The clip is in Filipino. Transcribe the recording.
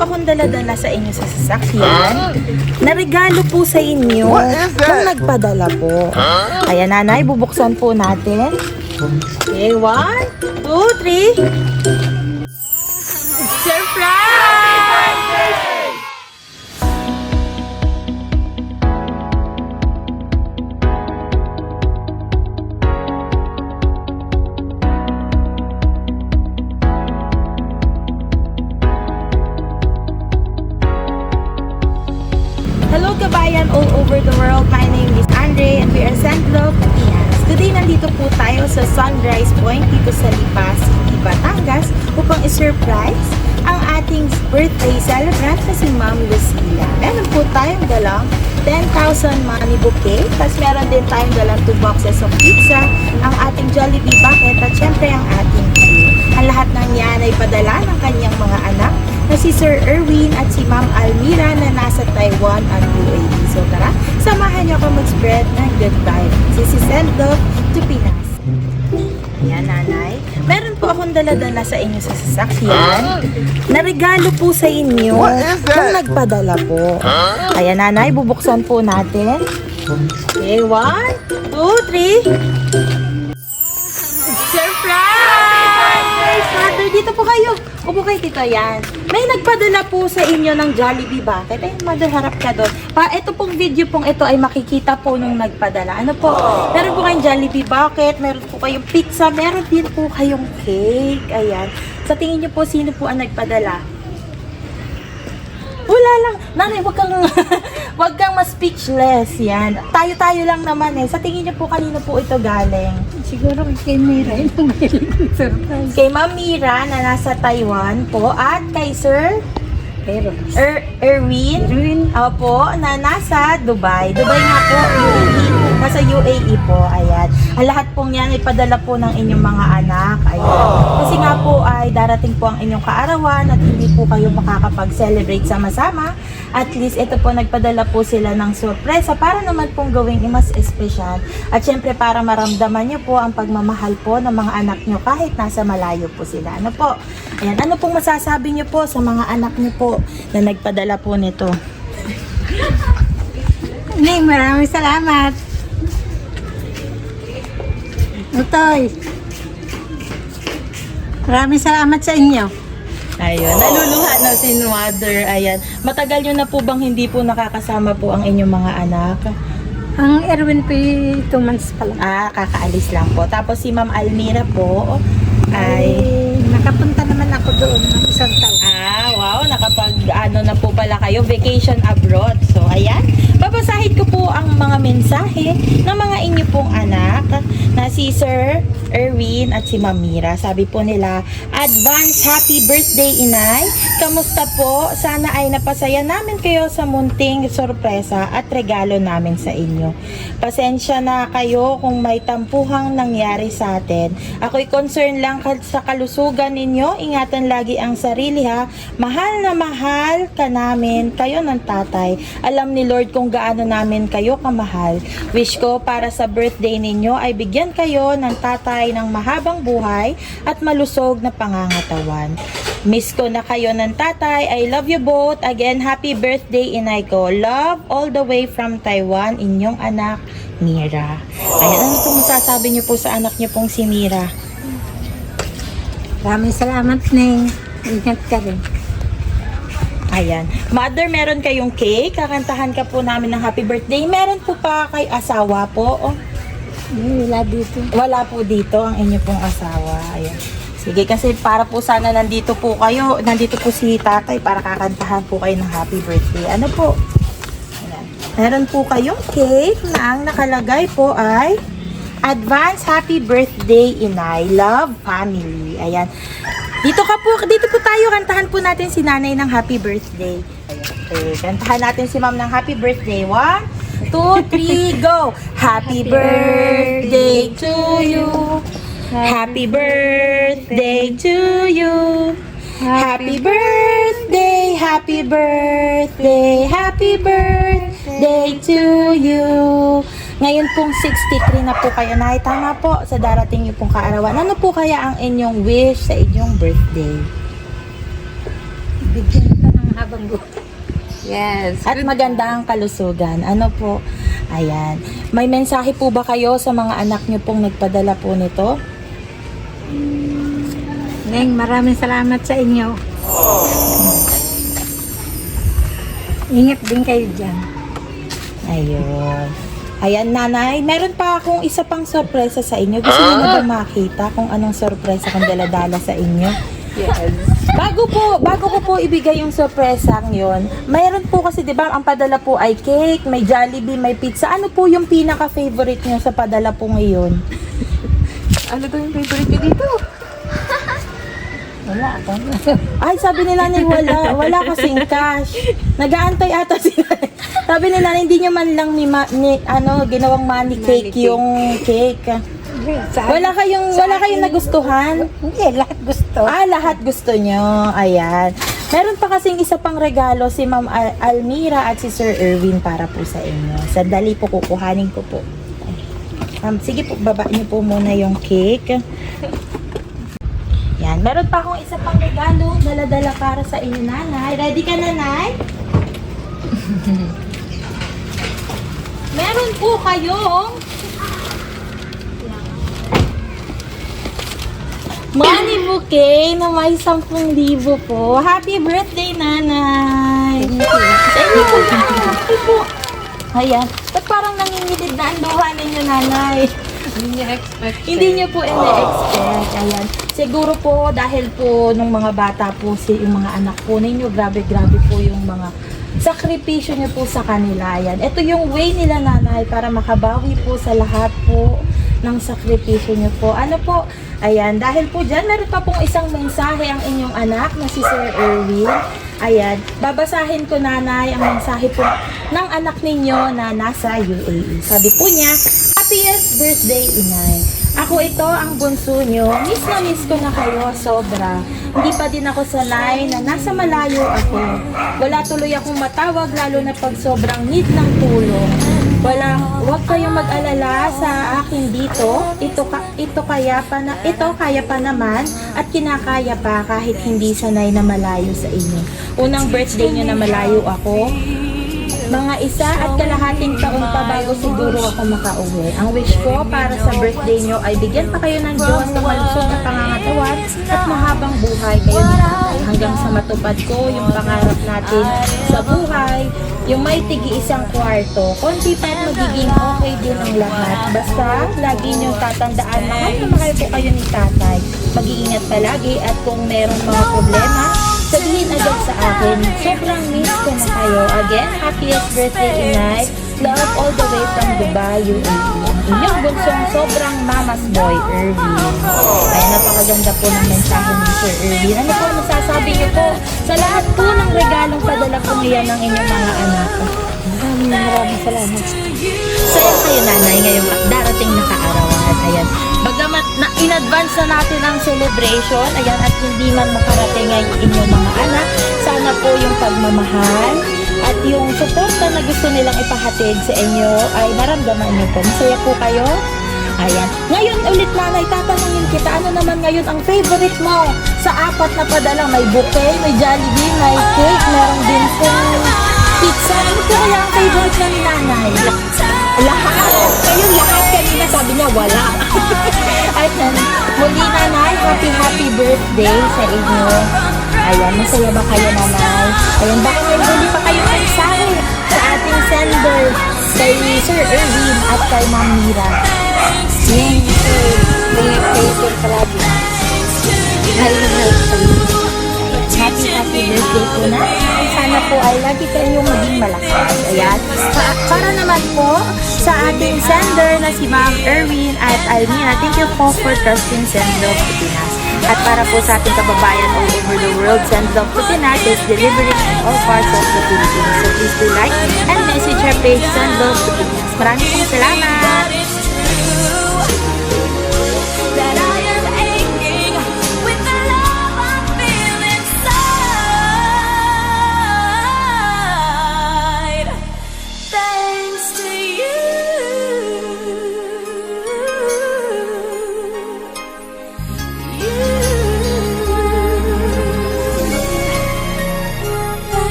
po akong daladala sa inyo sa sasakyan na regalo po sa inyo kung nagpadala po. Kaya nanay, bubuksan po natin. Okay, 1, 2, 3. Surprise! Hello kabayan all over the world, my name is Andre and we are Sandlo, Pilipinas. Today nandito po tayo sa Sunrise Point dito sa Lipa City, Batangas upang i-surprise ang ating birthday celebrant na si Ma'am Lucila. Meron po tayong dalang 10,000 money bouquet, tapos meron din tayong dalang 2 boxes of pizza, ang ating Jollibee bucket at syempre ang ating cake. Ang lahat ng yan ay padala ng kanyang mga anak na si Sir Erwin at si Ma'am Almira na nasa Taiwan at UAE. So tara, samahan niyo ako mag-spread ng good vibes. This is Sandlo to Pinas. Ayan nanay, meron po akong daladala sa inyo sa sasakyan na regalo po sa inyo kung nagpadala po. Ayan nanay, bubuksan po natin. Okay, 1, 2, 3. Surprise! Mother, dito po kayo. Upo kayo dito, yan. May nagpadala po sa inyo ng Jollibee bucket. Ay, mother, harap ka doon. Ito pong video pong ito ay makikita po nung nagpadala. Ano po? Meron po kayong Jollibee bucket, meron po kayong pizza, meron din po kayong cake. Ayan. Sa tingin niyo po, sino po ang nagpadala? Wala lang. Nanay, wag kang ma-speechless. Yan. Tayo-tayo lang naman eh. Sa tingin niyo po, kanino po ito galing? Siguro kay Mira, yung surprise. Kay Ma'am Mira na nasa Taiwan po at kay Sir Pero, Erwin po na nasa Dubai. Dubai nga po, UAE. Nasa UAE po, ayan. Ang lahat pong yan ay padala po ng inyong mga anak. Ayan. Kasi nga po ay darating po ang inyong kaarawan at hindi po kayo makakapag-celebrate sama-sama. At least ito po nagpadala po sila ng sorpresa para naman pong gawing mas espesyal. At syempre para maramdaman nyo po ang pagmamahal po ng mga anak nyo kahit nasa malayo po sila. Ano po? Ayan, ano pong masasabi nyo po sa mga anak nyo po na nagpadala po nito? Ning, maraming salamat. Utoy, maraming salamat sa inyo. Ayun, naluluha na si Mother. Ayan. Matagal nyo na po bang hindi po nakakasama po ang inyong mga anak? Ang Erwin po 2 months pa lang. Kakaalis lang po. Tapos si Ma'am Almira po ay... Nakapunta naman ako doon ng 1 taon. Wow, na po pala kayo, vacation abroad. So, ayan, babasahin ko po ang mga mensahe ng mga inyo pong anak na si Sir Erwin at si Ma'am Mira. Sabi po nila, advance happy birthday, Inay. Kamusta po? Sana ay napasaya namin kayo sa munting sorpresa at regalo namin sa inyo. Pasensya na kayo kung may tampuhang nangyari sa atin. Ako'y concern lang sa kalusugan ninyo. Ingatan lagi ang sarili ha. Mahal na mahal ka namin, kayo ng tatay. Alam ni Lord kung gaano namin kayo kamahal. Wish ko para sa birthday ninyo ay bigyan kayo ng tatay ng mahabang buhay at malusog na pangangatawan. Miss ko na kayo ng tatay. I love you both. Again, happy birthday, Inay ko. Love all the way from Taiwan, inyong anak, Mira. Ayan, ano pong masasabi niyo po sa anak niyo pong si Mira? Maraming salamat, Ning. Ingat ka rin. Ayan. Mother, meron kayong cake. Kakantahan ka po namin ng happy birthday. Meron po pa kay asawa po. Oh. Wala dito. Wala po dito ang inyo pong asawa. Ayan. Sige, kasi para po sana nandito po kayo. Nandito po si tatay para kakantahan po kayo ng happy birthday. Ano po? Ayan. Meron po kayong cake na ang nakalagay po ay advance happy birthday, Inay. Love, family. Ayan. Dito po tayo, kantahan po natin si nanay ng happy birthday. Okay, kantahan natin si ma'am ng happy birthday. 1, 2, 3, go! Happy birthday to you. Happy birthday to you. Happy birthday, happy birthday, happy birthday to you. Ngayon pong 63 na po kayo na. Tama po sa darating niyo pong kaarawan. Ano po kaya ang inyong wish sa inyong birthday? Bigyan ka ng mahabang buhay. Yes. At magandang kalusugan. Ano po? Ayan. May mensahe po ba kayo sa mga anak nyo pong nagpadala po nito? Neng, maraming salamat sa inyo. Ingat din kayo dyan. Ayun. Ayan, nanay. Meron pa akong isa pang sorpresa sa inyo. Gusto niyo na ba makita kung anong sorpresa kong daladala sa inyo? Yes. Bago ko po ibigay yung sorpresang yon, mayroon po kasi 'di ba ang padala po ay cake, may Jollibee, may pizza. Ano po yung pinaka-favorite niyo sa padala po ngayon? Ano daw yung favorite niyo dito? Wala ako. Ay, sabi ni nanay wala kasing cash. Nag-aantay ata si nanay. Sabi ni nanay hindi niyo man lang ginawang money cake yung cake. Wala kayong nagustuhan? Hindi, lahat gusto. Lahat gusto nyo. Ayan. Meron pa kasing isa pang regalo si Ma'am Almira at si Sir Erwin para po sa inyo. Sandali po, kukuhanin ko po. Sige po, baba niyo po muna yung cake. Yan. Meron pa akong isa pang regalo dala-dala para sa inyo, nanay. Ready ka, nanay? Meron po kayong money bouquet na may 10,000 po. Happy birthday, nanay! Thank you po. Happy po. Ayan. Ba't parang nangingilid na ang luha ninyo, nanay? Hindi niya expect. Hindi niyo po ina-expect. Ayan. Siguro po, dahil po nung mga bata po, yung mga anak po ninyo, grabe po yung mga sakripisyo niyo po sa kanila. Ayan. Ito yung way nila, nanay, para makabawi po sa lahat po ng sakripisyo niyo po. Ano po? Ayan, dahil po dyan, meron pa pong isang mensahe ang inyong anak na si Sir Erwin. Ayan, babasahin ko, nanay, ang mensahe po ng anak ninyo na nasa UAE. Sabi po niya, happiest birthday, inay. Ako ito, ang bunso nyo. Miss na miss ko na kayo, sobra. Hindi pa din ako sanay na nasa malayo ako. Wala tuloy akong matawag, lalo na pag sobrang need ng tulong. Huwag kayong mag-alala sa akin dito. Ito kaya pa naman at kinakaya pa kahit hindi sanay na malayo sa inyo. Unang birthday nyo na malayo ako. Mga 1.5 taon pa bago siguro ako makauwi. Ang wish ko para sa birthday nyo ay bigyan pa kayo ng Diyos ng malusog na pangangatawan at mahabang buhay kayo ni tatay hanggang sa matupad ko yung pangarap natin sa buhay. Yung may tigi-isang kwarto, konti pa at magiging okay din ang lahat. Basta, lagi niyong tatandaan, mahal po kayo ni tatay. Mag-iingat palagi at kung merong mga problema, sabihin agad sa akin. Sobrang miss ko na kayo. Again, happiest birthday, inay. Love all the way from Dubai, UAE. Inyong bunsong sobrang mama's boy, Erwin. Ay, napakaganda po ng mensahe ni Sir Erwin. Ano po masasabi niyo po sa lahat po ng regalong padala po niya ng inyong mga anak? Maraming salamat. Saya kayo, nanay, ngayong darating na kaarawan. Ayan. Bagamat in advance na natin ang celebration, ayan, at hindi man makarating ang inyong mga anak, sana po yung pagmamahal at yung suporta na gusto nilang ipahatid sa inyo ay maramdaman niyo po. Masaya po kayo? Ayan. Ngayon ulit, nanay, tatanungin kita, ano naman ngayon ang favorite mo sa 4 na padala? May bouquet, may Jollibee, may cake, meron din pong pizza. Ano po kaya ang favorite na ni nanay? Lahat. Kayong lahat kanina sabi niya wala. At muli, nanay, happy birthday sa inyo. Ayan, masaya ba kayo, nanay? Ayan, baka may huli pa kayo mensahe sa ating sender kay Sir Erwin at kay Ma'am Mira. Mga paper palagi. Mahal na mahal ko. Happy birthday po na. Sana po ay lagi kayong maging malakas. Ayan. Para naman po sa ating sender na si Ma'am Erwin at Almira, thank you po for trusting Sendlog Pilipinas. At para po sa ating kababayan all over the world, Sendlog Pilipinas is delivering in all parts of the Philippines. So please do like and message our page, Sendlog Pilipinas. Maraming pong salamat!